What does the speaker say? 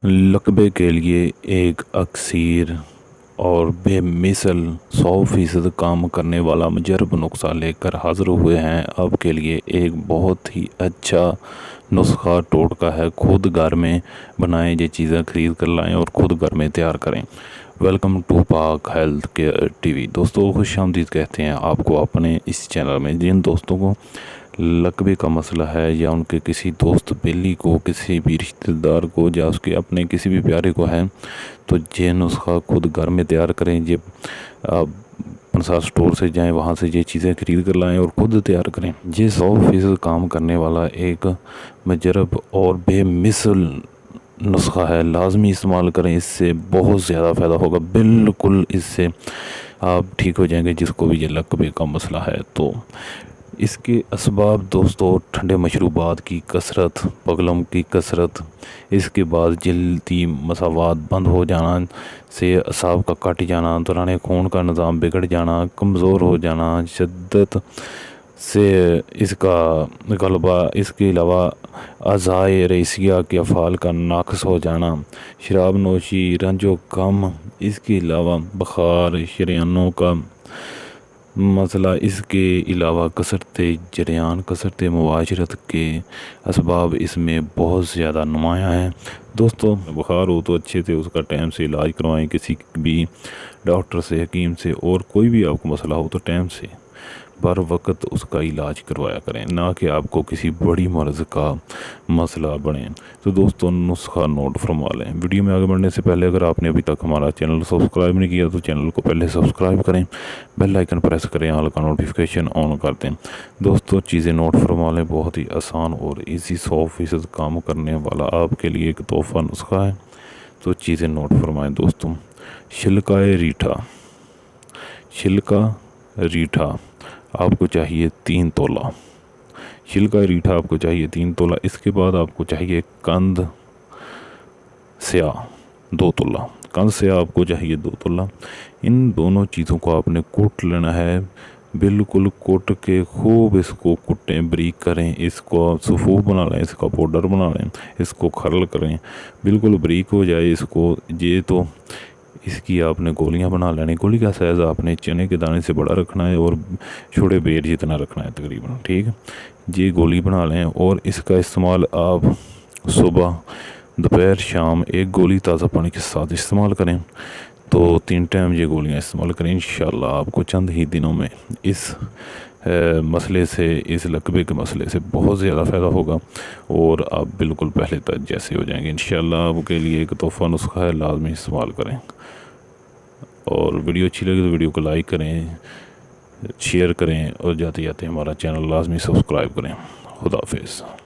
लकबे के लिए एक अक्सीर और बेमिसल 100% काम करने वाला मुजरब नुस्खा लेकर हाज़िर हुए हैं। आपके लिए एक बहुत ही अच्छा नुस्खा टोटका है। खुद घर में बनाएं, ये चीज़ें ख़रीद कर लाएं और ख़ुद घर में तैयार करें। वेलकम टू पाक हेल्थ केयर टीवी। दोस्तों खुशामदीद कहते हैं आपको अपने इस चैनल में। जिन दोस्तों को लकबे का मसला है या उनके किसी दोस्त बेली को, किसी भी रिश्तेदार को या उसके अपने किसी भी प्यारे को है, तो ये नुस्खा खुद घर में तैयार करें। ये आप पंसार स्टोर से जाएं, वहाँ से ये चीज़ें ख़रीद कर लाएं और ख़ुद तैयार करें। ये 100% काम करने वाला एक मुजरब और बेमिसल नुस्खा है। लाजमी इस्तेमाल करें, इससे बहुत ज़्यादा फ़ायदा होगा। बिल्कुल इससे आप ठीक हो जाएंगे जिसको भी ये लकबे का मसला है। तो इसके असबाब दोस्तों, ठंडे मशरूबात की कसरत, पगलम की कसरत, इसके बाद जल्दी मसावात बंद हो जाना से असाब का कट जाना, दौरान खून का निज़ाम बिगड़ जाना, कमज़ोर हो जाना, शिद्दत से इसका गलबा, इसके अलावा अज़ाए रईसिया के अफ़ाल का नाक़स हो जाना, शराब नोशी, रंजो कम, इसके अलावा बुखार, शरीयानों का मसला, इसके अलावा कसरत जरियान, कसरत मुबाशरत के असबाब इसमें बहुत ज़्यादा नुमायाँ हैं। दोस्तों बुखार हो तो अच्छे से उसका टाइम से इलाज करवाएं, किसी भी डॉक्टर से, हकीम से, और कोई भी आपको मसला हो तो टाइम से बर वक्त उसका इलाज करवाया करें, ना कि आपको किसी बड़ी मर्ज़ का मसला बने। तो दोस्तों नुस्खा नोट फरमा लें। वीडियो में आगे बढ़ने से पहले अगर आपने अभी तक हमारा चैनल सब्सक्राइब नहीं किया तो चैनल को पहले सब्सक्राइब करें, बेल आइकन प्रेस करें, ऑल का नोटिफिकेशन ऑन कर दें। दोस्तों चीज़ें नोट फरमा लें, बहुत ही आसान और ईजी 100% काम करने वाला आपके लिए एक तोहफ़ा नुस्खा है। तो चीज़ें नोट फरमाएँ दोस्तों। छिलकाए रीठा, छिलका रीठा आपको चाहिए 3 तोला। छिलका रीठा आपको चाहिए 3 तोला। इसके बाद आपको चाहिए कंद स्या 2 तोला। कंद स्या आपको चाहिए 2 तोला। इन दोनों चीज़ों को आपने कूट लेना है। बिल्कुल कूट के खूब इसको कुटें, ब्रीक करें, इसको सफ़ूफ बना लें, इसका पाउडर बना लें, इसको खरल करें, बिल्कुल ब्रीक हो जाए इसको। ये तो इसकी आपने गोलियां बना लेनी। गोली का साइज़ आपने चने के दाने से बड़ा रखना है और छोटे बेर जितना रखना है तकरीबन, ठीक है। ये गोली बना लें और इसका इस्तेमाल आप सुबह, दोपहर, शाम एक गोली ताज़ा पानी के साथ इस्तेमाल करें। तो 3 टाइम ये गोलियां इस्तेमाल करें। इंशाल्लाह आपको चंद ही दिनों में इस मसले से, इस लकबे के मसले से बहुत ज़्यादा फ़ायदा होगा और आप बिल्कुल पहले तक जैसे हो जाएंगे। इंशाल्लाह आपके लिए एक तोहफ़ा नुस्खा है, लाजमी इस्तेमाल करें। और वीडियो अच्छी लगी तो वीडियो को लाइक करें, शेयर करें और जाते जाते हमारा चैनल लाजमी सब्सक्राइब करें। खुदा हाफिज़।